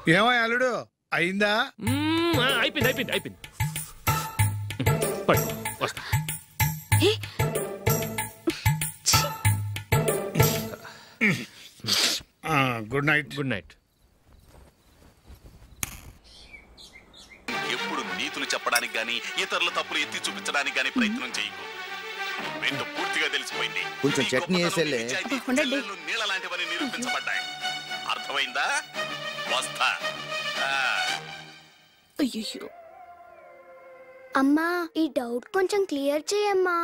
ఏమో అల్లుడు అయిందా? అయిపోయింది అయిపోయింది అయిపోయింది. వస్తా. Good night. Good night. ఎప్పుడు నీతులు చెప్పడానికి గాని ఇతరుల తప్పులు ఎత్తి చూపించడానికి గాని ప్రయత్నం చేయకు. రెండు పూర్తిగా తెలిసిపోయింది. కొంచెం చట్నీ వేసేలే. నీళ్ళ లాంటివని నిరూపించబడ్డాయి. అర్థమైందా? వస్తా. అయ్యో అమ్మా, ఈ డౌట్ కొంచెం క్లియర్ చేయమ్మా.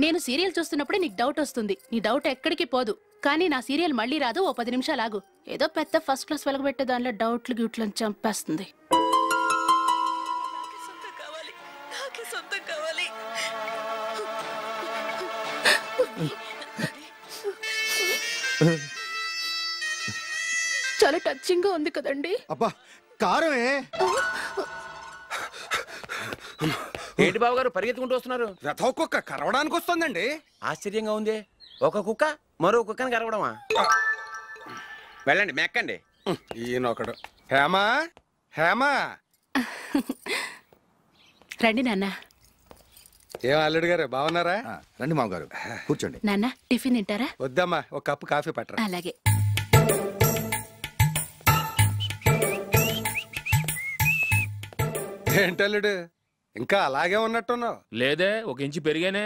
నేను సీరియల్ చూస్తున్నప్పుడే నీకు డౌట్ వస్తుంది. నీ డౌట్ ఎక్కడికి పోదు. కానీ నా సీరియల్ మళ్ళీ రాదు. ఓ 10 నిమిషాలు ఆగు. ఏదో పెద్ద ఫస్ట్ క్లాస్ వెలగబెట్టే దానిలో డౌట్లు గ్యూట్లను చంపేస్తుంది. చాలా టచింగ్ గా ఉంది కదండి. అబ్బా కారమే. ఏంటి బాబు గారు పరిగెత్తుకుంటూ వస్తున్నారు? రథ కుక్క కరవడానికి వస్తుందండి. ఆశ్చర్యంగా ఉంది. ఒక కుక్క మరో కుక్కని కరవడమా? వెళ్ళండి మెక్కండి. ఈయనొకడు. హేమా హేమా రండి నాన్న. ఏం అల్లుడు గారు బాగున్నారా? రండి మామగారు కూర్చోండి. నాన్న టిఫిన్ తింటారా? వద్దమ్మా, ఒక కప్పు కాఫీ పట్టరా. అలాగే. ఏంటల్లుడు ఇంకా అలాగే ఉన్నట్టున్నావు? లేదే, 1 ఇంచు పెరిగానే.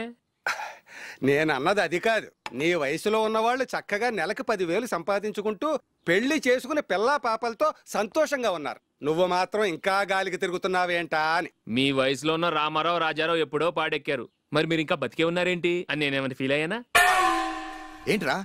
నేను అన్నది అది కాదు. నీ వయసులో ఉన్నవాళ్ళు చక్కగా నెలకు 10,000 సంపాదించుకుంటూ పెళ్లి చేసుకుని పిల్లా పాపలతో సంతోషంగా ఉన్నారు. నువ్వు మాత్రం ఇంకా గాలికి తిరుగుతున్నావేంటా అని. మీ వయసులో ఉన్న రామారావు రాజారావు ఎప్పుడో పాడెక్కారు. మరి మీరు ఇంకా బతికే ఉన్నారేంటి అని నేనేమైనా ఫీల్ అయ్యానా? ఏంట్రా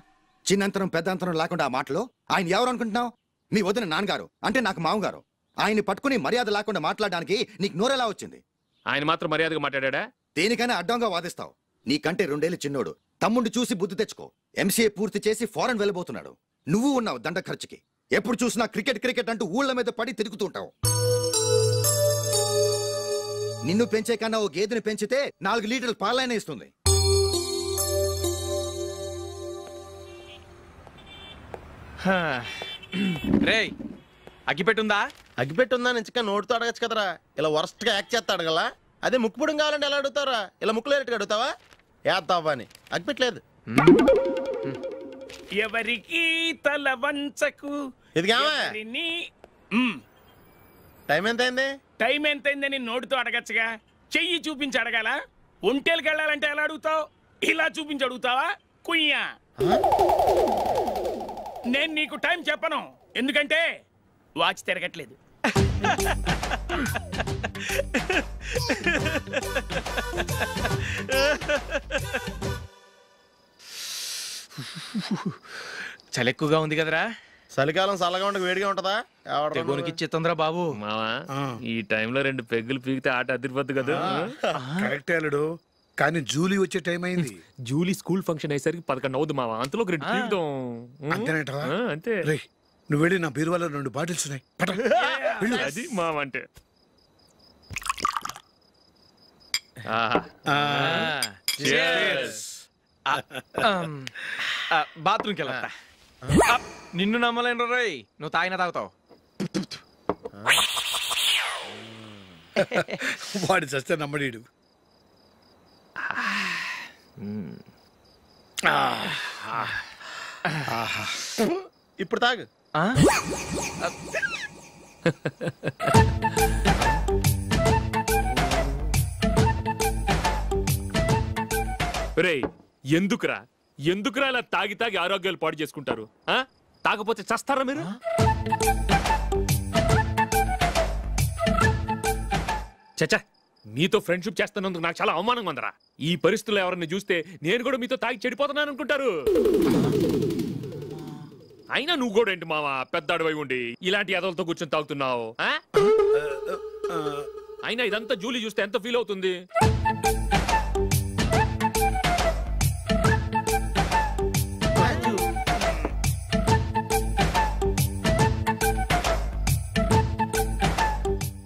చిన్నంతరం పెద్దంతరం లేకుండా ఆ మాటలు? ఆయన ఎవరు అనుకుంటున్నావు? మీ వదిన నాన్నగారు, అంటే నాకు మామగారు. ఆయన్ని పట్టుకుని మర్యాద లేకుండా మాట్లాడడానికి నీకు నోరెలా వచ్చింది? ఆయన మాత్రం మర్యాదగా మాట్లాడా? దేనికైనా అడ్డంగా వాదిస్తావు. నీకంటే 2 ఏళ్ల చిన్నోడు. తమ్ముండి చూసి బుద్ధి తెచ్చుకో. ఎంసీఏ పూర్తి చేసి ఫారెన్ వెళ్ళబోతున్నాడు. నువ్వు ఉన్నావు దండ ఖర్చుకి. ఎప్పుడు చూసినా క్రికెట్ క్రికెట్ అంటూ ఊళ్ళ మీద పడి తిరుగుతూ ఉంటావు. నిన్ను పెంచే కన్నా ఓ గేదెని పెంచితే 4 లీటర్ల పాలైనా ఇస్తుంది. రేయ్ అగ్గిపెట్టుందా? అగ్గిపెట్టుందా నుంచి నోటితో అడగచ్చు కదరా. ఇలా వరస్ట్ గా యాక్ట్ చేస్తా అడగలా. అదే ముక్కుపుడం కావాలంటే ఎలా అడుగుతారా? ఇలా ముక్కులేటట్టుగా అడుగుతావా? ఏత్తావా అని. అగ్గిపెట్టలేదు. ఎవరికి తల వంచకు. ఇది టైం ఎంత అయింది? టైం ఎంత అయిందని నోటితో అడగచ్చుగా. చెయ్యి చూపించి అడగాల. ఒంటేలకు వెళ్ళాలంటే ఎలా అడుగుతావు? ఇలా చూపించి అడుగుతావా? కుయ్యా. నేను నీకు టైం చెప్పను, ఎందుకంటే వాచ్ తిరగట్లేదు. చలి ఎక్కువగా ఉంది కదరా. చలికాలం చల్లగా ఉండక వేడిగా ఉంటదా? ఇచ్చేతుందిరా బాబు. మావా ఈ టైంలో 2 పెగ్గులు పీకితే ఆట అదిరిపోద్దు కదా. కరెక్ట్ అల్లుడు, కానీ జూలీ వచ్చే టైం అయింది. జూలీ స్కూల్ ఫంక్షన్ అయ్యేసరికి 11 అవుద్ది మావా. అంతలో 2 పీకుదాం. అంతేనేటవా? అంతే. నువ్వు వెళ్ళి నా బీరువాలో 2 బాటిల్స్ ఉన్నాయి. అది మావ అంటే. బాత్రూమ్కి వెళ్ళా. నిన్ను నమ్మలేను రోయ్, నువ్వు తాగినా తాగుతావు. వాడి చస్తే నమ్మడీడు. ఇప్పుడు తాగు. రేయ్ ఎందుకురా ఇలా తాగి తాగి ఆరోగ్యాలు పాడు చేసుకుంటారు? తాగపోతే చస్తారా మీరు? చచ్చా, మీతో ఫ్రెండ్షిప్ చేస్తున్నందుకు నాకు చాలా అవమానంగా ఉందరా. ఈ పరిస్థితుల్లో ఎవరిని చూస్తే నేను కూడా మీతో తాగి చెడిపోతున్నాను అనుకుంటారు. అయినా నువ్వు కూడా ఏంటి మావా, పెద్ద అడవై ఉండి ఇలాంటి ఎదలతో కూర్చొని తాగుతున్నావు? అయినా ఇదంతా జూలీ చూస్తే ఎంత ఫీల్ అవుతుంది?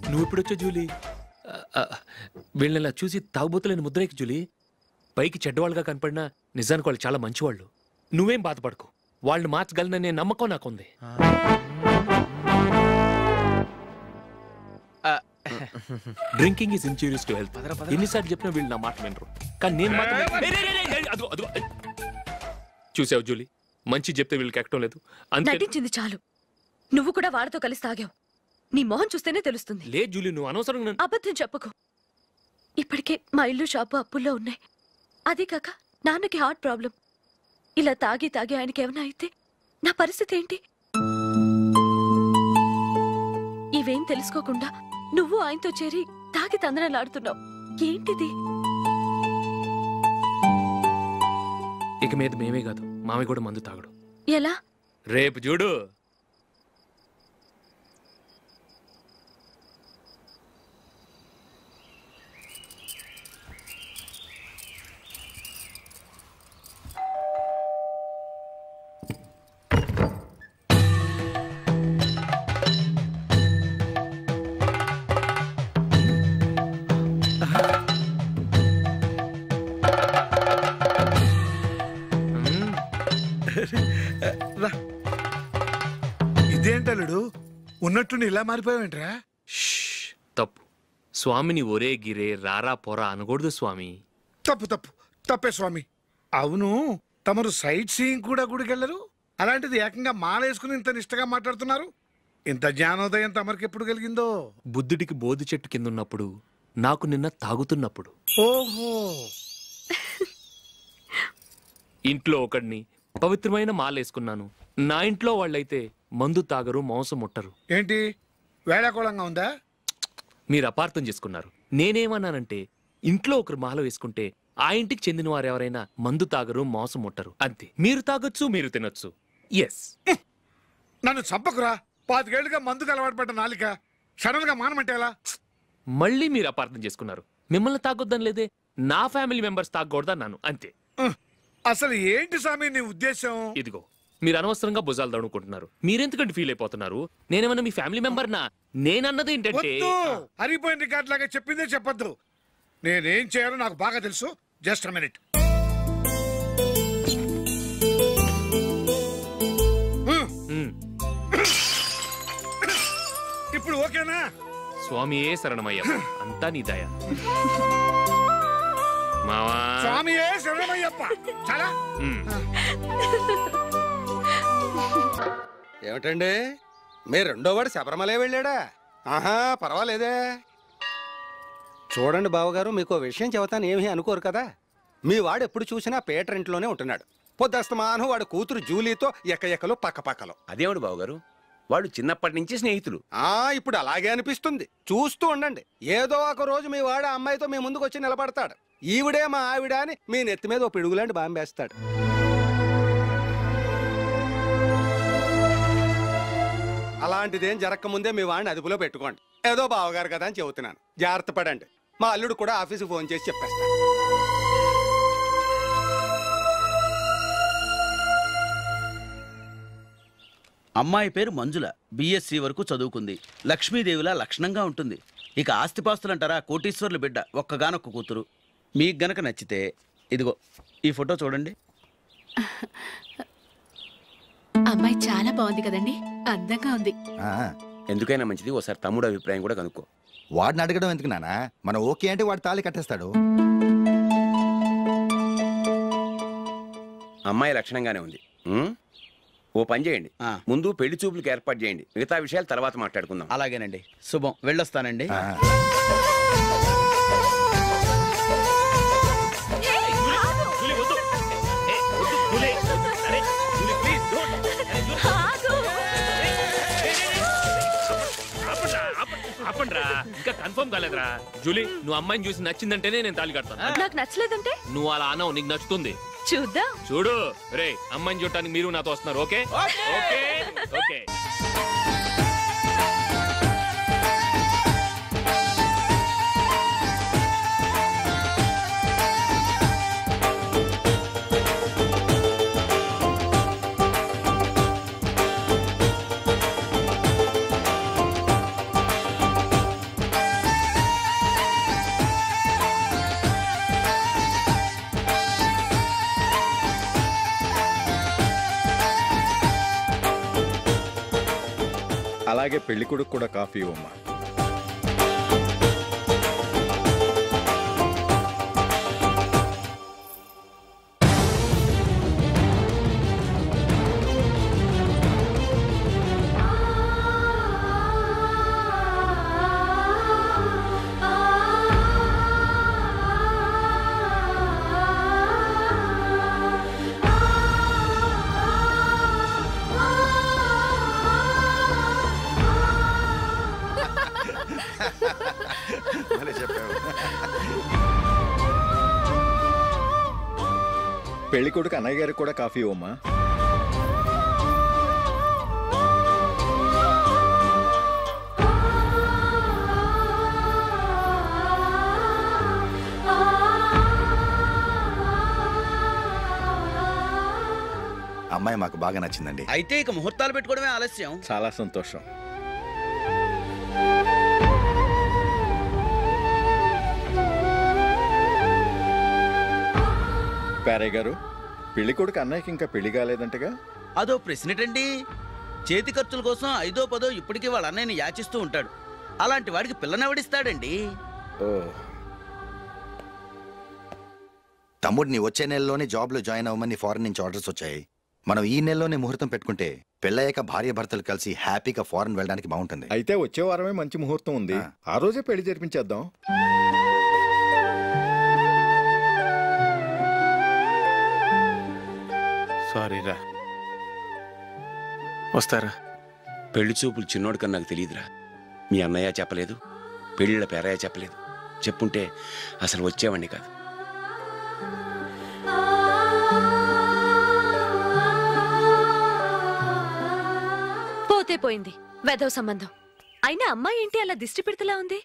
నువ్వు ఇప్పుడొచ్చా జూలీ? వీళ్ళని చూసి తాగుబోతులేని ముద్రేకి జూలీ. పైకి చెడ్డవాళ్ళుగా కనపడినా నిజానికి వాళ్ళు చాలా మంచివాళ్ళు. నువ్వేం బాధపడకు, వాళ్ళని మార్చగలననే నమ్మకం నాకుంది. Drinking is injurious to health. ఎన్నిసార్లు చెప్పినా వీళ్ళు నా మాట వినరు. కానీ నేను మాత్రం అదిగో చూసావు జూలీ, మంచి చెప్తే వీళ్ళకి ఎక్కడం లేదు. నటించింది చాలు. నువ్వు కూడా వాడితో కలిసి తాగావు. నీ మొహం చూస్తేనే తెలుస్తుంది. లే జూలీ, నువ్వు అనవసరంగా అబద్ధం చెప్పకు. ఇప్పటికే మా ఇల్లు షాపు అప్పుల్లో ఉన్నాయి. అదే కాక నాన్నకి హార్ట్ ప్రాబ్లం. ఇలా తాగి తాగి ఆయనకి ఏమైనా అయితే నా పరిస్థితి ఏంటి? ఇవేం తెలుసుకోకుండా నువ్వు ఆయనతో చేరి తాగి తందనలాడుతున్నావు. ఏంటిది? ఇక మీద మేమే కాదు, మామి కూడా మందు తాగడు. ఎలా? రేపు చూడు. ఇదేంటలుడు ఉన్నట్టుండి ఇలా మారిపోయావేంట్రా? తప్పు స్వామిని ఒరే గిరే రారా పోరా అనకూడదు స్వామి. తప్పు తప్పు తప్పే స్వామి. అవును, తమరు సైట్ సీయింగ్ కూడా గుడికెళ్ళరు, అలాంటిది ఏకంగా మాలేసుకుని ఇంత నిష్టగా మాట్లాడుతున్నారు. ఇంత జ్ఞానోదయం తమరికి ఎప్పుడు కలిగిందో? బుద్ధుడికి బోధి చెట్టు కింద ఉన్నప్పుడు, నాకు నిన్న తాగుతున్నప్పుడు. ఓహో. ఇంట్లో ఒకడిని పవిత్రమైన మాలేసుకున్నాను. నా ఇంట్లో వాళ్ళైతే మందు తాగరు, మాంసం ముట్టరు. ఏంటి వేళాకోళంగా ఉందా? మీరు అపార్థం చేసుకున్నారు. నేనేమన్నానంటే ఇంట్లో ఒకరు మాల వేసుకుంటే ఆ ఇంటికి చెందిన వారు ఎవరైనా మందు తాగరు, మాంసం ముట్టరు అంతే. మీరు తాగొచ్చు, మీరు తినొచ్చు. ఎస్. నన్ను చంపకురా. 5 ఏళ్లుగా మందుకు అలవాటు పడ్డ నాలిక సడన్ గా మానమంటే ఎలా? మళ్ళీ మీరు అపార్థం చేసుకున్నారు. మిమ్మల్ని తాగొద్దని లేదే, నా ఫ్యామిలీ మెంబర్స్ తాగకూడదన్నాను అంతే. అసలు ఏంటి స్వామి నీ ఉద్దేశం? ఇదిగో మీరు అనవసరంగా భుజాలు దడుకుంటున్నారు. మీరెందుకంటే ఫీల్ అయిపోతున్నారు? నేనేమన్నా మీ ఫ్యామిలీ మెంబర్ నా? నేనన్నది ఏంటంటే హరిపోయిన రికార్డ్ లాగా చెప్పిందే చెప్పొద్దు. నేనేం చేయాలో నాకు బాగా తెలుసు. Just minute. ఇప్పుడు ఓకేనా? స్వామియే శరణమయ్య, అంతా నీ దయ. మావా స్వామియే శరణమయ్యప్ప. చాలా ఏమిటండి మీ రెండోవాడు శబరిమలే వెళ్ళాడా? ఆహా, పర్వాలేదే. చూడండి బావగారు, మీకు విషయం చెబుతాను, ఏమీ అనుకోరు కదా. మీ వాడు ఎప్పుడు చూసినా పేటర్ ఇంట్లోనే ఉంటున్నాడు. పొద్దస్తమానం వాడు కూతురు జూలీతో ఎక్కలు పక్కపక్కలు. అదేవాడు బావగారు, వాళ్ళు చిన్నప్పటి నుంచి స్నేహితులు. ఇప్పుడు అలాగే అనిపిస్తుంది. చూస్తూ ఉండండి, ఏదో ఒక రోజు మీ వాడు అమ్మాయితో మీ ముందుకు వచ్చి నిలబడతాడు. ఈవిడే మా ఆవిడ అని మీ నెత్తి మీద ఓ పిడుగులాంటి బాంబేస్తాడు. అలాంటిదేం జరగకముందే మీ వాడిని అదుపులో పెట్టుకోండి. ఏదో బావగారు కదా అని చెబుతున్నాను, జాగ్రత్త పడండి. మా అల్లుడు కూడా ఆఫీసుకు ఫోన్ చేసి చెప్పేస్తాను. అమ్మాయి పేరు మంజుల, బిఎస్సి వరకు చదువుకుంది. లక్ష్మీదేవిలా లక్షణంగా ఉంటుంది. ఇక ఆస్తిపాస్తులంటారా, కోటీశ్వర్ల బిడ్డ, ఒక్కగానొక్క కూతురు. మీకు గనక నచ్చితే ఇదిగో ఈ ఫోటో చూడండి. అమ్మాయి చాలా బాగుంది కదండి, అందంగా ఉంది. ఎందుకైనా మంచిది ఓసారి తమ్ముడు అభిప్రాయం కూడా కనుక్కో. వాడిని అడగడం ఎందుకు నానా? మనం ఓకే అంటే వాడు తాళి కట్టేస్తాడు. అమ్మాయి లక్షణంగానే ఉంది. ఓ పని చేయండి, ముందు పెళ్లి చూపులకు ఏర్పాటు చేయండి, మిగతా విషయాలు తర్వాత మాట్లాడుకుందాం. అలాగేనండి. శుభం, వెళ్ళొస్తానండి. ఇంకా కన్ఫర్మ్ కాలేదురా. జూలీ, నువ్వు అమ్మాయిని చూసి నచ్చిందంటేనే నేను తాళి కడతాను. నాకు నచ్చలేదంటే నువ్వు అలా అనవు, నీకు నచ్చుతుంది. చూద్దాం. చూడు రే, అమ్మాయిని చూడటానికి మీరు నాతో వస్తున్నారు. Okay okay okay. అలాగే పెళ్లి కొడుకు కూడా కాఫీ ఇవ్వమ్మా. పెళ్లి కొడుకు అన్నయ్య గారికి కూడా కాఫీ ఇవ్వమ్మా. అమ్మాయి మాకు బాగా నచ్చిందండి. అయితే ఇక ముహూర్తాలు పెట్టుకోవడమే ఆలస్యం. చాలా సంతోషం. పేరయ్య గారు, పెళ్లి కొడుకు అన్నయ్యకి ఇంకా పెళ్లి కాలేదంటగా? అదో ప్రశ్నటండి. చేతి ఖర్చుల కోసం 5దో 10దో ఇప్పటికీ వాళ్ళ అన్నయ్యని యాచిస్తూ ఉంటాడు. అలాంటి వాడికి పిల్లనెవడిస్తాడండి? తమ్ముడిని వచ్చే నెలలోనే జాబ్లో జాయిన్ అవ్వమని ఫారెన్ నుంచి ఆర్డర్స్ వచ్చాయి. మనం ఈ నెలలోనే ముహూర్తం పెట్టుకుంటే పెళ్ళయ్యాక భార్య భర్తలు కలిసి హ్యాపీగా ఫారెన్ వెళ్ళడానికి బాగుంటుంది. అయితే వచ్చే వారమే మంచి ముహూర్తం ఉంది, ఆ రోజే పెళ్లి జరిపించేద్దాం. సారీరా. వస్తారా? పెళ్లి చూపులు చిన్నోడు కన్నా నాకు తెలియదురా. మీ అన్నయ్య చెప్పలేదు, పెళ్ళిళ్ళ పేరయ్య చెప్పలేదు. చెప్పుంటే అసలు వచ్చేవాడిని కాదు. పోతే పోయింది వెధవ సంబంధం. అయినా అమ్మాయి ఏంటి అలా దిష్టి పెడతలా ఉంది?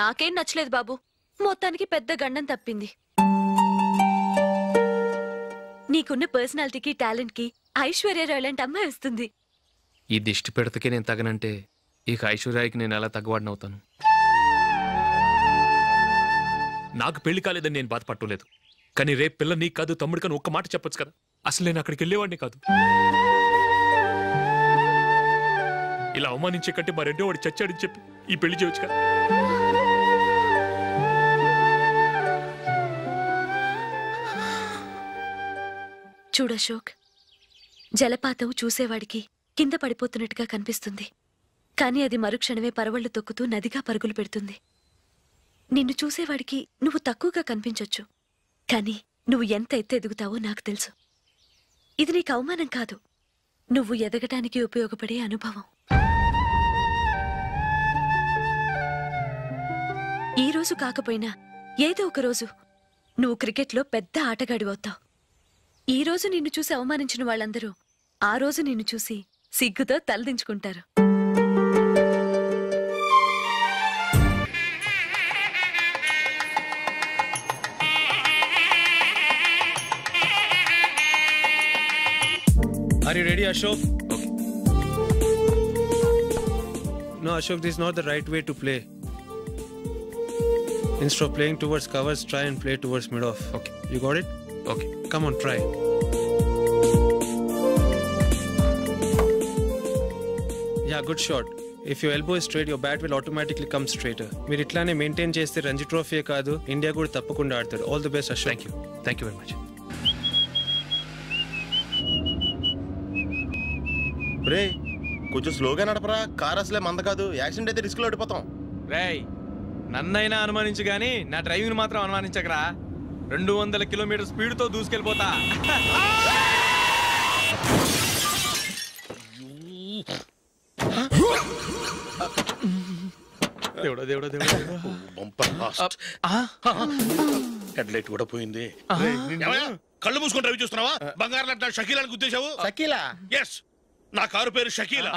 నాకేం నచ్చలేదు బాబు. మొత్తానికి పెద్ద గండం తప్పింది. నీకున్న పర్సనాలిటీకి టాలెంట్ కి ఐశ్వర్యరాయ్ లాంటి అమ్మాయి వస్తుంది. ఈ దిష్టి పెడతకే నేను తగనంటే ఇక ఐశ్వర్యానికి నేను ఎలా తగ్గవాడినవుతాను? నాకు పెళ్లి కాలేదని నేను బాధపట్టలేదు, కానీ రేపు పిల్ల నీకు కాదు తమ్ముడు కానీ ఒక్క మాట చెప్పొచ్చు కదా. అసలు నేను అక్కడికి వెళ్ళేవాడిని కాదు. ఇలా అవమానించే కంటే మా రెండో వాడు చచ్చాడని చెప్పి ఈ పెళ్లి చేయొచ్చు కదా. చూడశోక్, జలపాతం చూసేవాడికి కింద పడిపోతున్నట్టుగా కనిపిస్తుంది, కానీ అది మరుక్షణమే పరవళ్లు తొక్కుతూ నదిగా పరుగులు పెడుతుంది. నిన్ను చూసేవాడికి నువ్వు తక్కువగా కనిపించొచ్చు, కానీ నువ్వు ఎంత ఎత్తు ఎదుగుతావో నాకు తెలుసు. ఇది నీకు అవమానం కాదు, నువ్వు ఎదగటానికి ఉపయోగపడే అనుభవం. ఈ రోజు కాకపోయినా ఏదో ఒక రోజు నువ్వు క్రికెట్లో పెద్ద ఆటగాడివవుతావు. ఈ రోజు నిన్ను చూసి అవమానించిన వాళ్ళందరూ ఆ రోజు నిన్ను చూసి సిగ్గుతో తలదించుకుంటారు. Are you ready, Ashok? Okay. No, Ashok, this is not the right way to play. Instead of playing towards covers, try and play towards mid-off. Okay. You got it? Okay. Come on, try. Yeah, good shot. If your elbow is straight, your bat will automatically come straighter. మీరు ఇట్లానే maintain చేస్తే Ranji trophy కాదు, India కూడా తప్పకుండా ఆడతాడు. All the best, Ashok. Thank you very much. రే కొంచెం స్లోగా నడపరా, కార్ అసలే మంద కాదు. యాక్సిడెంట్ అయితే రిస్క్ లో ఓడిపోతాం. రేయ్, నన్నైనా అనుమానించు గానీ నా డ్రైవింగ్ మాత్రం అనుమానించకరా. 200 కిలోమీటర్ స్పీడ్ తో దూసుకెళ్ళిపోతా. దేవుడా దేవుడా దేవుడా, బంపర్ లాస్ట్. హెడ్ లైట్ కూడా పోయింది. కళ్ళు మూసుకొని రవి చూస్తున్నావా? బంగారం లాంటి షకీలాని గుర్తించావు? షకీలా? ఎస్, నా కారు పేరు Shakeela.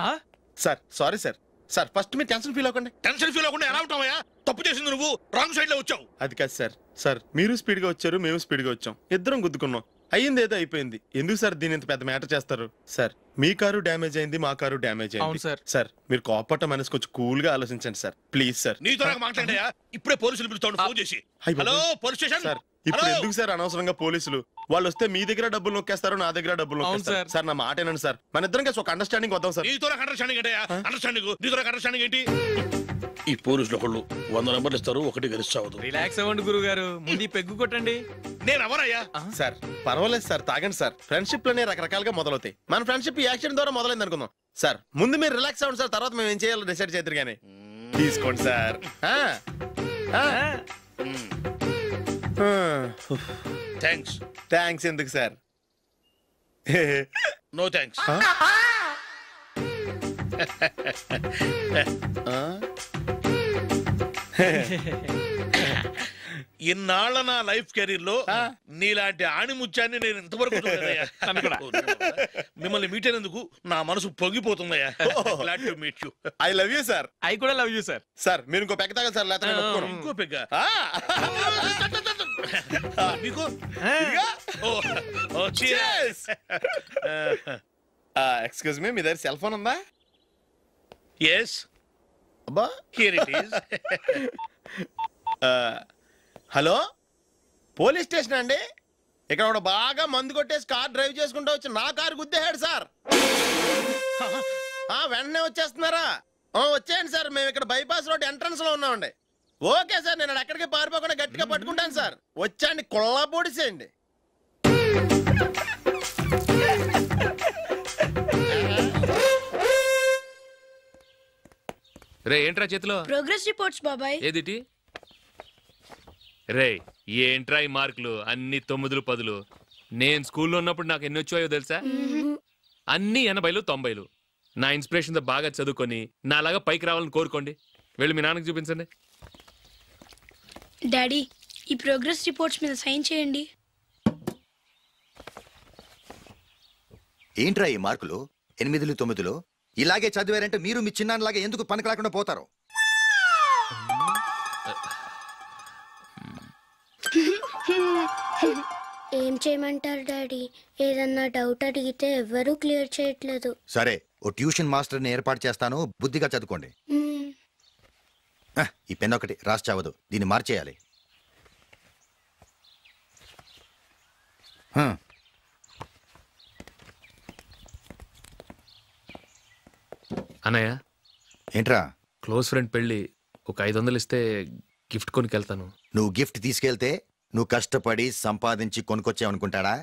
Sir sorry sir. Sir first మీరు టెన్షన్ ఫీల్ అవ్వకండి. టెన్షన్ ఫీల్ అవ్వకుండా ఎలా ఉంటావయ్యా? తప్పు చేసింది నువ్వు, రాంగ్ సైడ్ లో వచ్చావు. అది కాదు సార్. సార్ మీరు స్పీడ్ గా వచ్చారు, మేము స్పీడ్ గా వచ్చాం, ఇద్దరం గుద్దుకున్నాం. అయ్యింది ఏదో అయిపోయింది. ఎందుకు సార్ దీని ఇంత పెద్ద మ్యాటర్ చేస్తారు? సార్ మీ కారు డ్యామేజ్ అయింది, మా కారు డ్యామేజ్ అయింది. అవును సార్. సార్ మీరు కోపట్ట మనసు కొంచెం కూల్ గా ఆలోచించండి సార్, ప్లీజ్ సార్. నీతో నాకు మాట్లాడాయా? ఇప్పుడే పోలీసులు పిలుస్తాను, ఫోన్ చేసి. Hello police station. సార్ ఇప్పుడు ఎందుకు సార్ అనవసరంగా పోలీసులు? వాళ్ళు వస్తే మీ దగ్గర డబ్బులు నొక్కేస్తారు, నా దగ్గర డబ్బులు నొక్కేస్తారు. సార్ నా మాట ఏనండి సార్, మన ఇద్దరం కలిసి ఒక అండర్స్టాండింగ్ వద్దాం సార్. నీతో నాకు అండర్స్టాండింగ్ ఏంటయ్యా? అండర్స్టాండింగ్ నీతో నాకు అండర్స్టాండింగ్ ఏంటి? ఈ పోలీసులు ఒకళ్ళు 100 నెంబర్లు ఇస్తారు, ఒకటి గెలిచావదు. రిలాక్స్ అవ్వండి గురువు గారు, ముందు పెగ్గు కొట్టండి. నేను ఎవరయ్యా? సార్ పర్వాలేదు సార్, తాగండి సార్. ఫ్రెండ్షిప్ లోనే రకరకాలుగా మొదలవుతాయి. మన ఫ్రెండ్షిప్ ఈ యాక్సిడెంట్ ద్వారా మొదలైంది అనుకుందాం. సార్ ముందు మీరు రిలాక్స్ అవ్వండి సార్, తర్వాత మేము ఏం చేయాలో డిసైడ్ చేద్దరు కానీ. తీసుకోండి సార్. థ్యాంక్స్. థ్యాంక్స్ ఎందుకు సార్? No thanks. ఇన్నాళ్ళ నా లైఫ్ కెరీర్ లో నీలాంటి ఆణిముత్యాన్ని నేను ఇంతవరకు చూడలేదయ్యా. మిమ్మల్ని మీట్ అయినందుకు నా మనసు పొంగిపోతుందయ్యా. Glad to meet you. I love you sir. I కూడా లవ్ యూ సార్. సార్ మీరు ఇంకో పెక్క తాగండి సార్, లేకపోతే నేను ఒప్పుకోను. ఇంకో పెగ్గ మీకు ఎక్స్క్యూజ్ మీ, మీ దగ్గర సెల్ ఫోన్ ఉందా? ఎస్, అబ్బా here it is. Hello, police station అండి. ఇక్కడ ఒకడు బాగా మందు కొట్టేసి కార్ డ్రైవ్ చేసుకుంటూ వచ్చి నా కారు గుద్దేశాడు సార్. వెంటనే వచ్చేస్తున్నారా? వచ్చేయండి సార్, మేము ఇక్కడ బైపాస్ రోడ్ ఎంట్రన్స్ లో ఉన్నామండి. ఓకే సార్, నేను ఎక్కడికి పారిపోకుండా గట్టిగా పట్టుకుంటాను సార్. వచ్చాండి, కుళ్ళా పొడిసేయండి. రే ఏంట్రా చేతిలో? ప్రోగ్రెస్ రిపోర్ట్స్ బాబాయ్. ఏదిటి? రే ఏంట్రా ఈ మార్కులు అన్ని 9లు 10లు? నేను స్కూల్లో ఉన్నప్పుడు నాకు ఎన్ని వచ్చాయో తెలుసా? అన్ని 80లు 90లు. నా ఇన్స్పిరేషన్ తో బాగా చదువుకొని నాలాగా పైకి రావాలని కోరుకోండి. వెళ్ళి మీ నాన్నకి చూపించండి. డాడీ, ఈ ప్రోగ్రెస్ రిపోర్ట్స్ మీద సైన్ చేయండి. ఏంట్రా ఈ మార్కులు 8లు 9లు? ఇలాగే చదివారంటే మీరు మీ చిన్నాన్నలాగా ఎందుకు పనికి రాకుండా పోతారు? ఏం చేయమంటారు డాడీ? ఏదన్నా డౌట్ అడిగితే ఎవ్వరూ క్లియర్ చేయట్లేదు. సరే, ఓ ట్యూషన్ మాస్టర్ని ఏర్పాటు చేస్తాను, బుద్ధిగా చదువుకోండి. ఈ పెన్ ఒకటి రాసి చావదు, దీన్ని మార్చేయాలి. అన్నయ్య, ఏంట్రా? క్లోజ్ ఫ్రెండ్ పెళ్ళి, ఒక 500 ఇస్తే గిఫ్ట్ కొనుకెళ్తాను. నువ్వు గిఫ్ట్ తీసుకెళ్తే నువ్వు కష్టపడి సంపాదించి కొనుక్కొచ్చావనుకుంటాడా?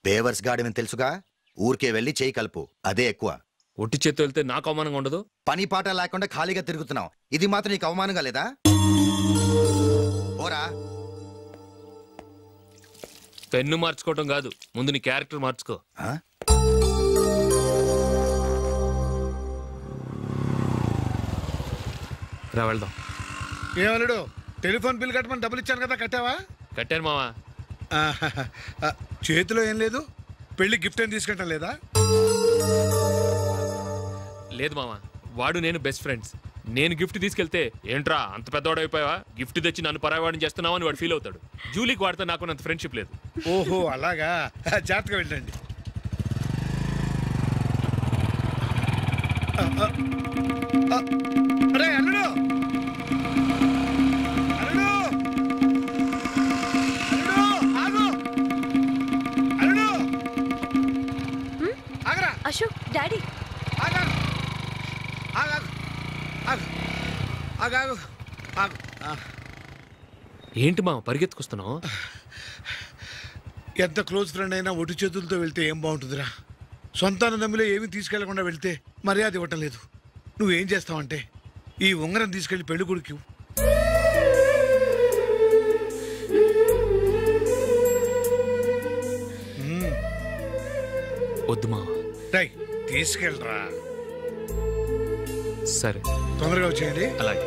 బేవర్స్ గాడమని తెలుసుగా. ఊరికే వెళ్ళి చేయి కలుపు, అదే ఎక్కువ. ఒట్టి చేత్తో వెళ్తే నాకు అవమానంగా ఉండదు? పని పాట లేకుండా ఖాళీగా తిరుగుతున్నావు, ఇది మాత్రం నీకు అవమానంగా లేదా? ఓరా, పెన్ను మార్చుకోవటం కాదు, ముందు నీ క్యారెక్టర్ మార్చుకో. రా వెళ్దాం. ఏమలుడు, టెలిఫోన్ బిల్ కట్టమని డబ్బులు ఇచ్చాను కదా, కట్టావా? కట్టాను మావా. చేతిలో ఏం లేదు, పెళ్లి గిఫ్ట్ ఏం తీసుకుంటాం లేదా? లేదు మావా, వాడు నేను బెస్ట్ ఫ్రెండ్స్. నేను గిఫ్ట్ తీసుకెళ్తే ఏంట్రా అంత పెద్దవాడు అయిపోయావా, గిఫ్ట్ తెచ్చి నన్ను పరాయవాడిని చేస్తున్నావు అని వాడు ఫీల్ అవుతాడు. జూలీకి వాడితే నాకు అంత ఫ్రెండ్షిప్ లేదు. ఓహో అలాగా, జాగ్రత్తగా వెళ్ళండి. అరే అల్లుడు, అల్లుడు, అల్లుడు, ఆగు, అల్లుడు, ఆగరా. అశోక్, డాడీ, ఆగు, ఆగు, ఆగు, ఆగు, ఆగు. ఏంటి మా పరిగెత్తుకొస్తున్నావు? ఎంత క్లోజ్ ఫ్రెండ్ అయినా ఒటి చేతులతో వెళ్తే ఏం బాగుంటుందిరా? సొంతాన నమ్మిలో ఏమీ తీసుకెళ్లకుండా వెళ్తే మర్యాద ఇవ్వటం లేదు. నువ్వేం చేస్తావంటే ఈ ఉంగరం తీసుకెళ్లి పెళ్లి కొడుకు. వద్దు మా. తీసుకెళ్ళరా. సరే, తొందరగా వచ్చేయండి. అలాగే.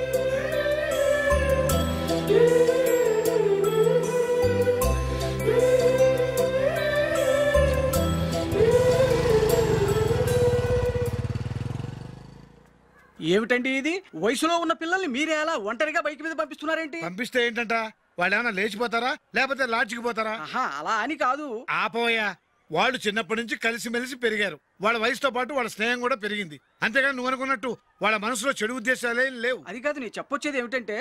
ఏమిటండి ఇది? వయసులో ఉన్న పిల్లల్ని మీరే అలా ఒంటరిగా బైక్ మీద పంపిస్తున్నారేంటి? పంపిస్తే ఏంటంట, వాళ్ళు ఏమైనా లేచిపోతారా లేకపోతే లాడ్జికి పోతారా? అలా అని కాదు. ఆపోయా, వాళ్ళు చిన్నప్పటి నుంచి కలిసిమెలిసి పెరిగారు. వాళ్ళ వయసుతో పాటు వాళ్ళ స్నేహం కూడా పెరిగింది. అంతేగాని నువ్వు అనుకున్నట్టు వాళ్ళ మనసులో చెడు ఉద్దేశాలే లేవు. అది కాదు, నేను చెప్పొచ్చేది ఏమిటంటే,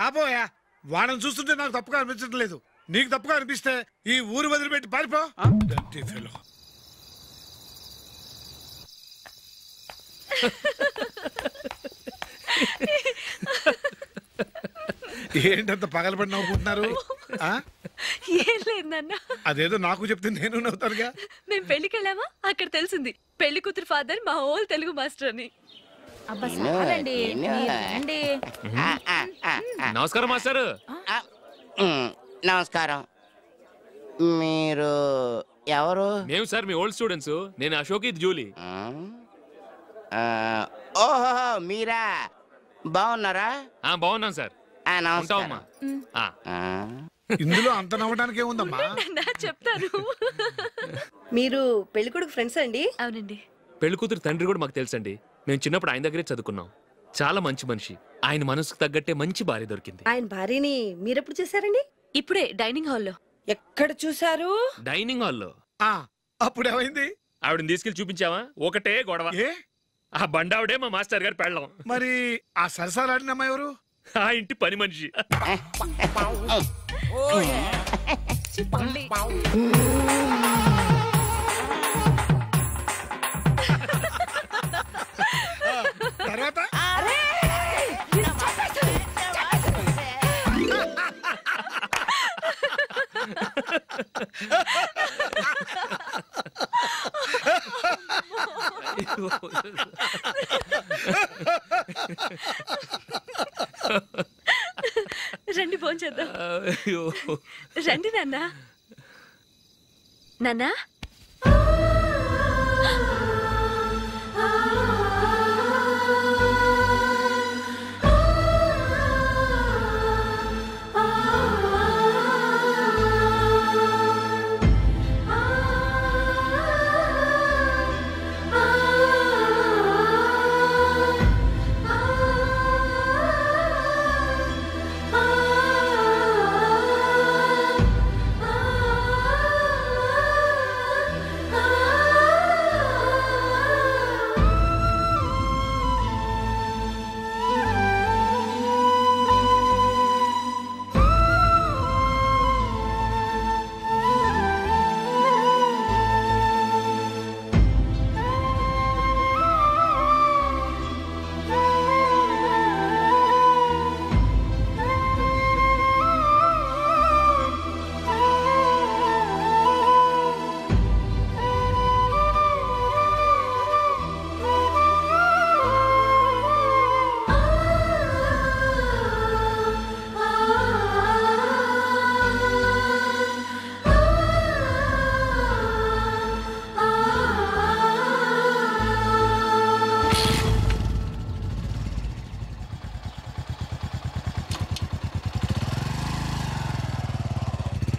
ఆపోయా, వాళ్ళని చూస్తుంటే నాకు తప్పుగా అనిపించడం లేదు. నీకు తప్పుగా అనిపిస్తే ఈ ఊరు వదిలిపెట్టి పారిపో. ఏంటంత పగలబడి నవ్వుకుంటున్నారు? ఏం లేదు నాన్న. అదేదో నాకు చెప్తే నేను నవ్వుతానుగా. మేము పెళ్లికి వెళ్ళామా, అక్కడ తెలిసింది పెళ్లి కూతురు ఫాదర్ మా హోల్ తెలుగు మాస్టర్ అని. నమస్కారం మాస్టర్. నమస్కారం. మీరు ఎవరు? మేము సార్ మీ ఓల్డ్ స్టూడెంట్స్. నేను అశోక్, ఇది జూలీ. ఓహో మీరా, బాగున్నారా? బాగున్నాను సార్. ఉంటావమ్మా ఇందులో అంత నవ్వడానికి ఏముందమ్మా? చెప్తాను. మీరు పెళ్ళికొడుకు ఫ్రెండ్స్ అండి? అవునండి. పెళ్లి కూతురు తండ్రి కూడా మాకు తెలుసండి. మేము చిన్నప్పుడు ఆయన దగ్గరే చదువుకున్నాం. చాలా మంచి మనిషి. ఆయన మనసుకు తగ్గట్టే మంచి భార్య దొరికింది. ఆయన భార్యని మీరెప్పుడు చూసారండి? ఇప్పుడే డైనింగ్ హాల్లో. ఎక్కడ చూసారు? డైనింగ్ హాల్లో. అప్పుడు ఏమైంది? ఆవిడని తీసుకెళ్లి చూపించావా? ఒకటే గొడవ. ఆ బండావిడే మా మాస్టర్ గారు పెళ్ళం. మరి ఆ సరసాలాడినమ్మ ఎవరు? ఆ ఇంటి పని మనిషి. తర్వాత రండి భోంచేద్దాం. రండి నాన్న. నాన్నా